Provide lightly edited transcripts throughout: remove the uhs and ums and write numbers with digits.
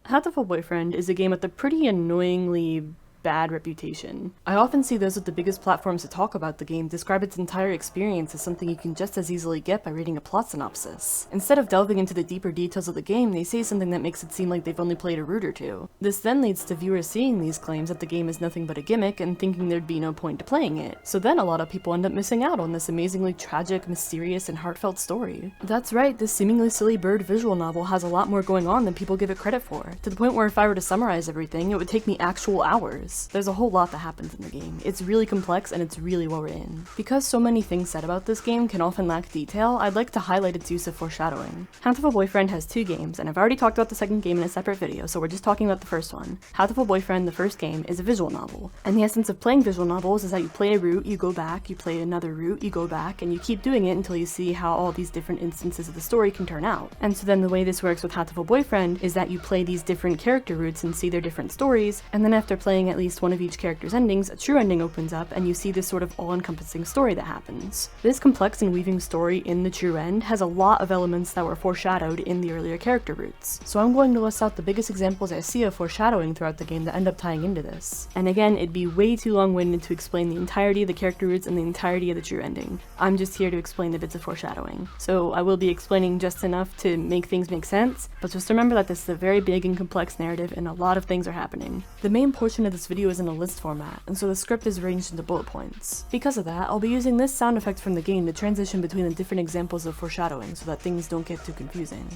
Hatoful Boyfriend is a game with a pretty annoyingly bad reputation. I often see those with the biggest platforms to talk about the game describe its entire experience as something you can just as easily get by reading a plot synopsis. Instead of delving into the deeper details of the game, they say something that makes it seem like they've only played a route or two. This then leads to viewers seeing these claims that the game is nothing but a gimmick and thinking there'd be no point to playing it. So then a lot of people end up missing out on this amazingly tragic, mysterious, and heartfelt story. That's right, this seemingly silly bird visual novel has a lot more going on than people give it credit for, to the point where if I were to summarize everything, it would take me actual hours. There's a whole lot that happens in the game. It's really complex and it's really well written. Because so many things said about this game can often lack detail, I'd like to highlight its use of foreshadowing. Hatoful Boyfriend has two games, and I've already talked about the second game in a separate video, so we're just talking about the first one. Hatoful Boyfriend, the first game, is a visual novel. And the essence of playing visual novels is that you play a route, you go back, you play another route, you go back, and you keep doing it until you see how all these different instances of the story can turn out. And so then the way this works with Hatoful Boyfriend is that you play these different character routes and see their different stories, and then after playing at least one of each character's endings, a true ending opens up and you see this sort of all-encompassing story that happens. This complex and weaving story in the true end has a lot of elements that were foreshadowed in the earlier character routes. So I'm going to list out the biggest examples I see of foreshadowing throughout the game that end up tying into this. And again, it'd be way too long-winded to explain the entirety of the character routes and the entirety of the true ending. I'm just here to explain the bits of foreshadowing. So I will be explaining just enough to make things make sense, but just remember that this is a very big and complex narrative and a lot of things are happening. The main portion of this video is in a list format, and so the script is arranged into bullet points. Because of that, I'll be using this sound effect from the game to transition between the different examples of foreshadowing so that things don't get too confusing.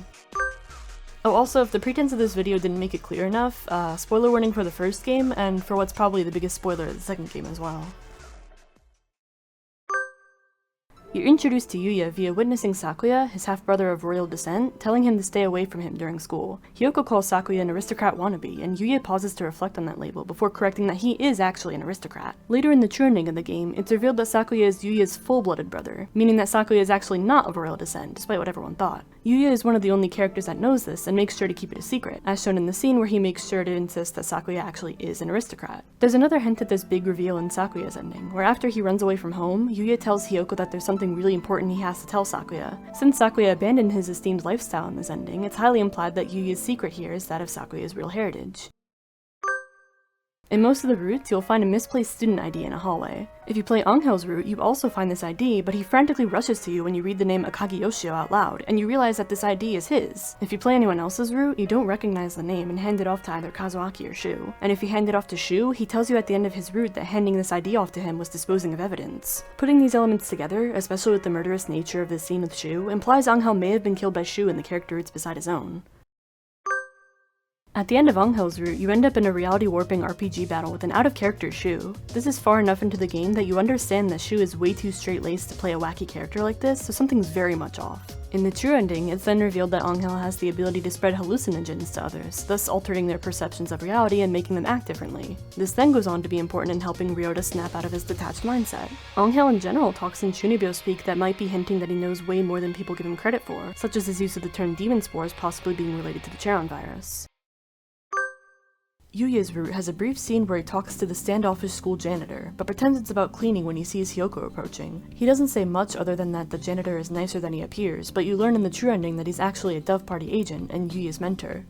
Oh, also, if the pretense of this video didn't make it clear enough, spoiler warning for the first game, and for what's probably the biggest spoiler of the second game as well. You're introduced to Yuya via witnessing Sakuya, his half-brother of royal descent, telling him to stay away from him during school. Hyoko calls Sakuya an aristocrat wannabe, and Yuya pauses to reflect on that label before correcting that he is actually an aristocrat. Later in the true ending of the game, it's revealed that Sakuya is Yuya's full-blooded brother, meaning that Sakuya is actually not of royal descent, despite what everyone thought. Yuya is one of the only characters that knows this and makes sure to keep it a secret, as shown in the scene where he makes sure to insist that Sakuya actually is an aristocrat. There's another hint at this big reveal in Sakuya's ending, where after he runs away from home, Yuya tells Hyoko that there's something really important he has to tell Sakuya. Since Sakuya abandoned his esteemed lifestyle in this ending, it's highly implied that Yuya's secret here is that of Sakuya's real heritage. In most of the routes, you'll find a misplaced student ID in a hallway. If you play Anghel's route, you also find this ID, but he frantically rushes to you when you read the name Akagi Yoshio out loud, and you realize that this ID is his. If you play anyone else's route, you don't recognize the name and hand it off to either Kazuaki or Shu. And if you hand it off to Shu, he tells you at the end of his route that handing this ID off to him was disposing of evidence. Putting these elements together, especially with the murderous nature of this scene with Shu, implies Anghel may have been killed by Shu in the character routes beside his own. At the end of Anghel's route, you end up in a reality-warping RPG battle with an out-of-character Shu. This is far enough into the game that you understand that Shu is way too straight-laced to play a wacky character like this, so something's very much off. In the true ending, it's then revealed that Anghel has the ability to spread hallucinogens to others, thus altering their perceptions of reality and making them act differently. This then goes on to be important in helping Ryota snap out of his detached mindset. Anghel in general talks in Shunibyo speak that might be hinting that he knows way more than people give him credit for, such as his use of the term demon spores possibly being related to the Charon virus. Yuya's route has a brief scene where he talks to the standoffish school janitor, but pretends it's about cleaning when he sees Hyoko approaching. He doesn't say much other than that the janitor is nicer than he appears, but you learn in the true ending that he's actually a Dove Party agent and Yuya's mentor.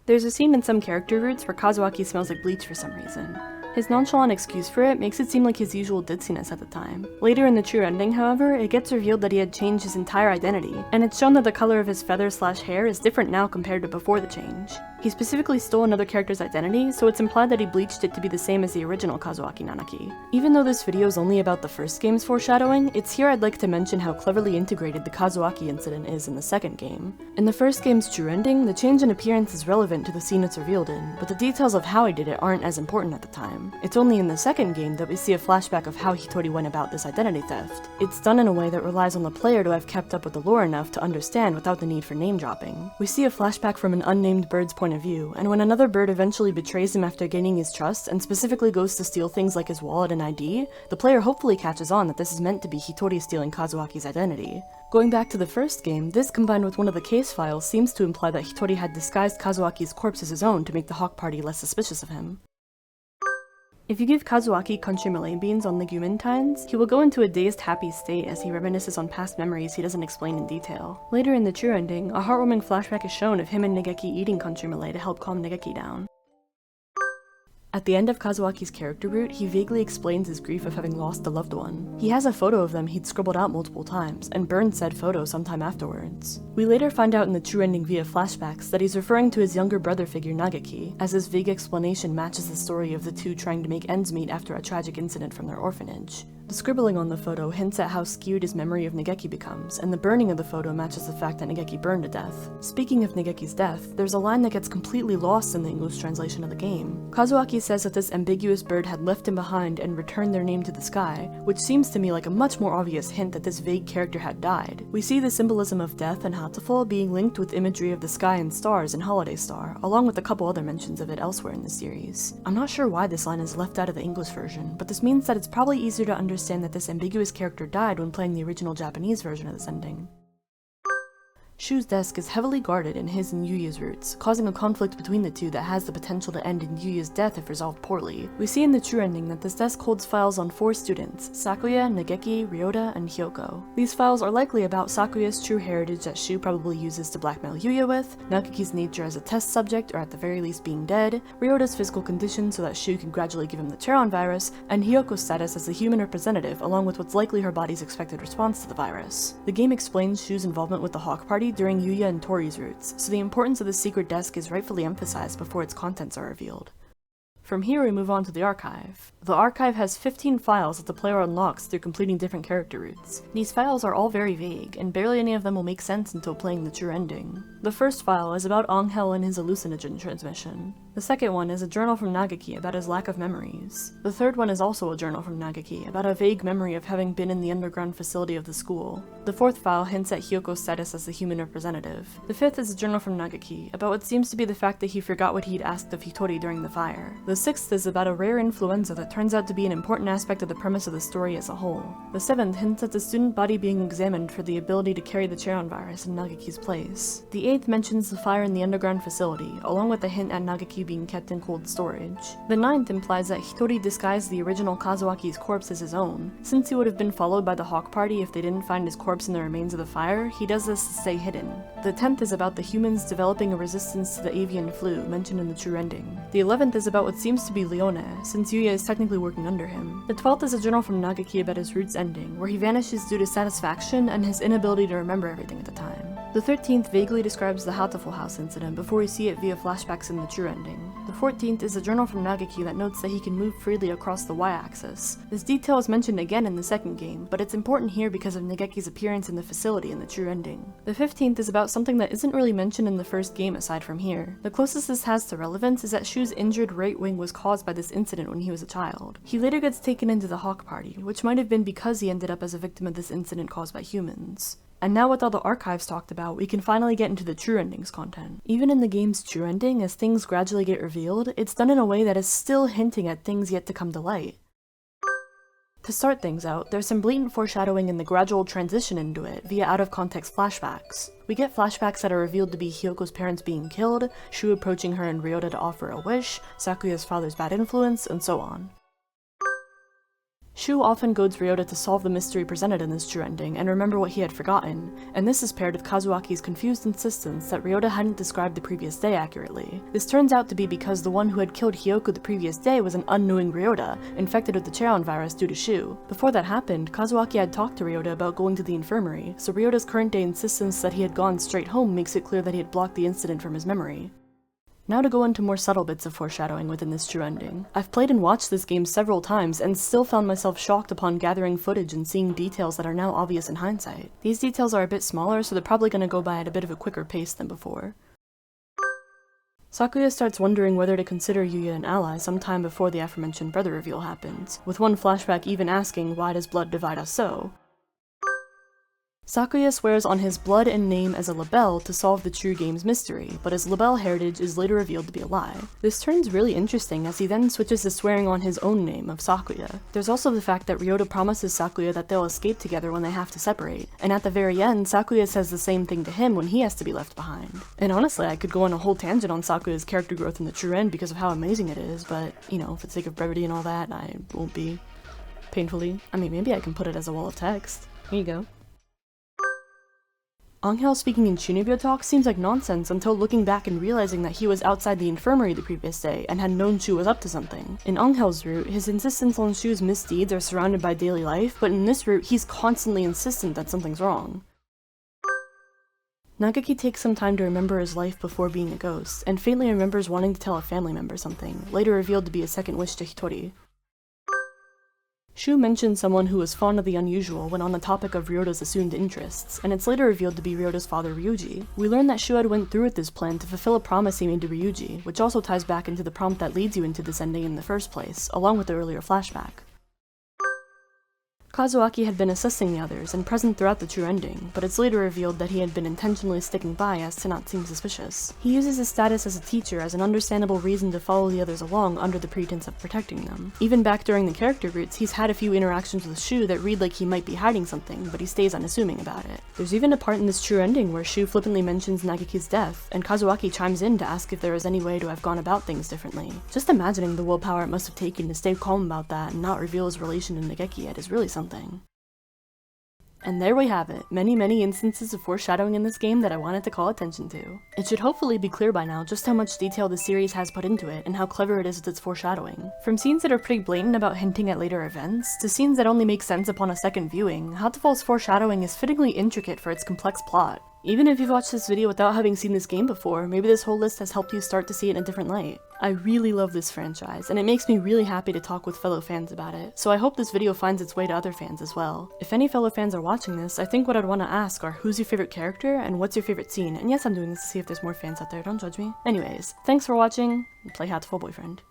There's a scene in some character routes where Kazuaki smells like bleach for some reason. His nonchalant excuse for it makes it seem like his usual ditziness at the time. Later in the true ending, however, it gets revealed that he had changed his entire identity, and it's shown that the color of his feather/hair is different now compared to before the change. He specifically stole another character's identity, so it's implied that he bleached it to be the same as the original Kazuaki Nanaki. Even though this video is only about the first game's foreshadowing, it's here I'd like to mention how cleverly integrated the Kazuaki incident is in the second game. In the first game's true ending, the change in appearance is relevant to the scene it's revealed in, but the details of how he did it aren't as important at the time. It's only in the second game that we see a flashback of how Hitori went about this identity theft. It's done in a way that relies on the player to have kept up with the lore enough to understand without the need for name dropping. We see a flashback from an unnamed bird's point of view, and when another bird eventually betrays him after gaining his trust and specifically goes to steal things like his wallet and ID, the player hopefully catches on that this is meant to be Hitori stealing Kazuaki's identity. Going back to the first game, this combined with one of the case files seems to imply that Hitori had disguised Kazuaki's corpse as his own to make the Hawk Party less suspicious of him. If you give Kazuaki country Malay beans on legumintines, he will go into a dazed happy state as he reminisces on past memories he doesn't explain in detail. Later in the true ending, a heartwarming flashback is shown of him and Nageki eating country Malay to help calm Nageki down. At the end of Kazuaki's character route, he vaguely explains his grief of having lost a loved one. He has a photo of them he'd scribbled out multiple times, and burned said photo sometime afterwards. We later find out in the true ending via flashbacks that he's referring to his younger brother figure Nageki, as his vague explanation matches the story of the two trying to make ends meet after a tragic incident from their orphanage. The scribbling on the photo hints at how skewed his memory of Nageki becomes, and the burning of the photo matches the fact that Nageki burned to death. Speaking of Nageki's death, there's a line that gets completely lost in the English translation of the game. Kazuaki says that this ambiguous bird had left him behind and returned their name to the sky, which seems to me like a much more obvious hint that this vague character had died. We see the symbolism of death and Hatoful being linked with imagery of the sky and stars in Holiday Star, along with a couple other mentions of it elsewhere in the series. I'm not sure why this line is left out of the English version, but this means that it's probably easier to understand that this ambiguous character died when playing the original Japanese version of this ending. Shu's desk is heavily guarded in his and Yuya's routes, causing a conflict between the two that has the potential to end in Yuya's death if resolved poorly. We see in the true ending that this desk holds files on 4 students, Sakuya, Nageki, Ryota, and Hyoko. These files are likely about Sakuya's true heritage that Shu probably uses to blackmail Yuya with, Nageki's nature as a test subject or at the very least being dead, Ryota's physical condition so that Shu can gradually give him the Charon virus, and Hyoko's status as a human representative along with what's likely her body's expected response to the virus. The game explains Shu's involvement with the Hawk Party during Yuya and Tori's routes, so the importance of the secret desk is rightfully emphasized before its contents are revealed. From here we move on to the archive. The archive has 15 files that the player unlocks through completing different character routes. These files are all very vague, and barely any of them will make sense until playing the true ending. The first file is about Anghel and his hallucinogen transmission. The second one is a journal from Nageki about his lack of memories. The third one is also a journal from Nageki about a vague memory of having been in the underground facility of the school. The fourth file hints at Hyoko's status as the human representative. The fifth is a journal from Nageki about what seems to be the fact that he forgot what he'd asked of Hitori during the fire. The sixth is about a rare influenza that turns out to be an important aspect of the premise of the story as a whole. The seventh hints at the student body being examined for the ability to carry the Charon virus in Nageki's place. The eighth mentions the fire in the underground facility, along with a hint at Nageki being kept in cold storage. The ninth implies that Hitori disguised the original Kazuaki's corpse as his own. Since he would have been followed by the Hawk Party if they didn't find his corpse in the remains of the fire, he does this to stay hidden. The 10th is about the humans developing a resistance to the avian flu, mentioned in the true ending. The 11th is about what seems to be Leone, since Yuya is technically working under him. The 12th is a journal from Nageki about his roots ending, where he vanishes due to satisfaction and his inability to remember everything at the time. The 13th vaguely describes the Hatoful house incident before we see it via flashbacks in the true ending. The 14th is a journal from Nageki that notes that he can move freely across the y-axis. This detail is mentioned again in the second game, but it's important here because of Nageki's appearance in the facility in the true ending. The 15th is about something that isn't really mentioned in the first game aside from here. The closest this has to relevance is that Shu's injured right wing was caused by this incident when he was a child. He later gets taken into the Hawk Party, which might have been because he ended up as a victim of this incident caused by humans. And now with all the archives talked about, we can finally get into the true ending's content. Even in the game's true ending, as things gradually get revealed, it's done in a way that is still hinting at things yet to come to light. To start things out, there's some blatant foreshadowing in the gradual transition into it via out-of-context flashbacks. We get flashbacks that are revealed to be Hyoko's parents being killed, Shu approaching her and Ryota to offer a wish, Sakuya's father's bad influence, and so on. Shu often goads Ryota to solve the mystery presented in this true ending and remember what he had forgotten, and this is paired with Kazuaki's confused insistence that Ryota hadn't described the previous day accurately. This turns out to be because the one who had killed Hyoko the previous day was an unknowing Ryota, infected with the Charon virus due to Shu. Before that happened, Kazuaki had talked to Ryota about going to the infirmary, so Ryota's current day insistence that he had gone straight home makes it clear that he had blocked the incident from his memory. Now to go into more subtle bits of foreshadowing within this true ending. I've played and watched this game several times and still found myself shocked upon gathering footage and seeing details that are now obvious in hindsight. These details are a bit smaller, so they're probably going to go by at a bit of a quicker pace than before. Sakuya starts wondering whether to consider Yuya an ally sometime before the aforementioned brother reveal happens, with one flashback even asking, "Why does blood divide us so?" Sakuya swears on his blood and name as a label to solve the true game's mystery, but his label heritage is later revealed to be a lie. This turns really interesting as he then switches to swearing on his own name of Sakuya. There's also the fact that Ryota promises Sakuya that they'll escape together when they have to separate, and at the very end, Sakuya says the same thing to him when he has to be left behind. And honestly, I could go on a whole tangent on Sakuya's character growth in the true end because of how amazing it is, but, you know, for the sake of brevity and all that, I won't be painfully. I mean, maybe I can put it as a wall of text. Here you go. Anghel speaking in Chunibyo talk seems like nonsense until looking back and realizing that he was outside the infirmary the previous day and had known Shu was up to something. In Anghel's route, his insistence on Shu's misdeeds are surrounded by daily life, but in this route, he's constantly insistent that something's wrong. Nagaki takes some time to remember his life before being a ghost, and faintly remembers wanting to tell a family member something, later revealed to be a second wish to Hitori. Shu mentioned someone who was fond of the unusual when on the topic of Ryota's assumed interests, and it's later revealed to be Ryota's father Ryuji. We learn that Shu had went through with this plan to fulfill a promise he made to Ryuji, which also ties back into the prompt that leads you into this ending in the first place, along with the earlier flashback. Kazuaki had been assessing the others and present throughout the true ending, but it's later revealed that he had been intentionally sticking by as to not seem suspicious. He uses his status as a teacher as an understandable reason to follow the others along under the pretense of protecting them. Even back during the character roots, he's had a few interactions with Shu that read like he might be hiding something, but he stays unassuming about it. There's even a part in this true ending where Shu flippantly mentions Nagaki's death, and Kazuaki chimes in to ask if there is any way to have gone about things differently. Just imagining the willpower it must have taken to stay calm about that and not reveal his relation to Nageki yet is really something. And there we have it, many instances of foreshadowing in this game that I wanted to call attention to. It should hopefully be clear by now just how much detail the series has put into it and how clever it is with its foreshadowing. From scenes that are pretty blatant about hinting at later events, to scenes that only make sense upon a second viewing, Hatoful's foreshadowing is fittingly intricate for its complex plot. Even if you've watched this video without having seen this game before, maybe this whole list has helped you start to see it in a different light. I really love this franchise, and it makes me really happy to talk with fellow fans about it, so I hope this video finds its way to other fans as well. If any fellow fans are watching this, I think what I'd want to ask are who's your favorite character, and what's your favorite scene, and yes, I'm doing this to see if there's more fans out there, don't judge me. Anyways, thanks for watching, and play Hatoful Boyfriend.